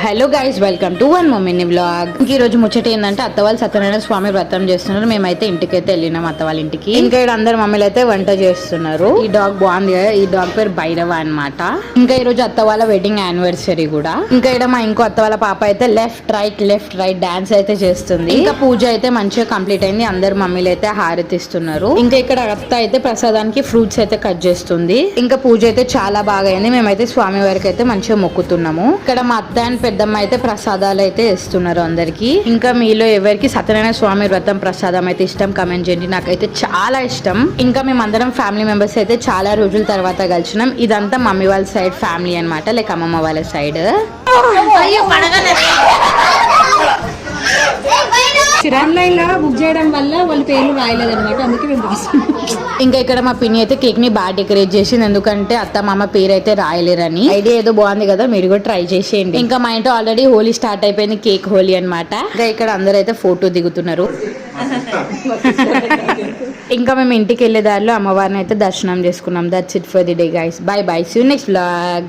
Hello guys, welcome to one Momini vlog. ఈ రోజు ముచ్చట ఏంటంటే అత్త వాళ్ళు సత్యనారాయణ స్వామి వ్రతం చేస్తున్నారు. మేమైతే ఇంటికైతే వెళ్ళినాం అత్త వాళ్ళ ఇంటికి. ఇంకా ఇక్కడ అందరు మమ్మీలు అయితే వంట చేస్తున్నారు. ఈ డాగ్ బాగుంది కదా, ఈ డాగ్ పేరు భైరవ అన్నమాట. ఇంకా ఈ రోజు అత్త వాళ్ళ వెడ్డింగ్ యానివర్సరీ కూడా. ఇంకా ఇక్కడ మా ఇంకో అత్త వాళ్ళ పాప అయితే లెఫ్ట్ రైట్ డాన్స్ అయితే చేస్తుంది. ఇంకా పూజ అయితే మంచిగా కంప్లీట్ అయింది. అందరు మమ్మీలు అయితే హారతి ఇస్తున్నారు. ఇంకా ఇక్కడ అత్త అయితే ప్రసాదానికి ఫ్రూట్స్ అయితే కట్ చేస్తుంది. ఇంకా పూజ అయితే చాలా బాగా అయింది. మేమైతే స్వామి వారికి అయితే మంచిగా మొక్కుతున్నాము. ఇక్కడ మా అత్త అండ్ పెద్దమ్మ అయితే ప్రసాదాలు అయితే ఇస్తున్నారు అందరికి. ఇంకా మీలో ఎవరికి సత్యనారాయణ స్వామి వ్రతం ప్రసాదం అయితే ఇష్టం కమెంట్ చేయండి. నాకైతే చాలా ఇష్టం. ఇంకా మేమందరం ఫ్యామిలీ మెంబర్స్ అయితే చాలా రోజుల తర్వాత కలిసినాం. ఇదంతా మమ్మీ వాళ్ళ సైడ్ ఫ్యామిలీ అన్నమాట, లైక్ అమ్మమ్మ వాళ్ళ సైడ్. ఆన్లైన్ లో బుక్ చేయడం వల్ల వాళ్ళ పేర్లు రాయలేదు అనమాట, అందుకే మేము రాసాం. ఇంకా ఇక్కడ మా పిన్ని అయితే కేక్ ని బాగా డెకరేట్ చేసింది, ఎందుకంటే అత్త మామ పేరు అయితే రాయలేరని. ఐడియా ఏదో బాగుంది కదా, మీరు కూడా ట్రై చేసేయండి. ఇంకా మా ఇంట్లో ఆల్రెడీ హోలీ స్టార్ట్ అయిపోయింది, కేక్ హోలీ అన్నమాట. ఇంకా ఇక్కడ అందరూ అయితే ఫోటో దిగుతున్నారు. ఇంకా మేము ఇంటికి వెళ్ళే దారిలో అమ్మవారిని అయితే దర్శనం చేసుకున్నాం. That's it for the day guys. Bye bye, see you next vlog.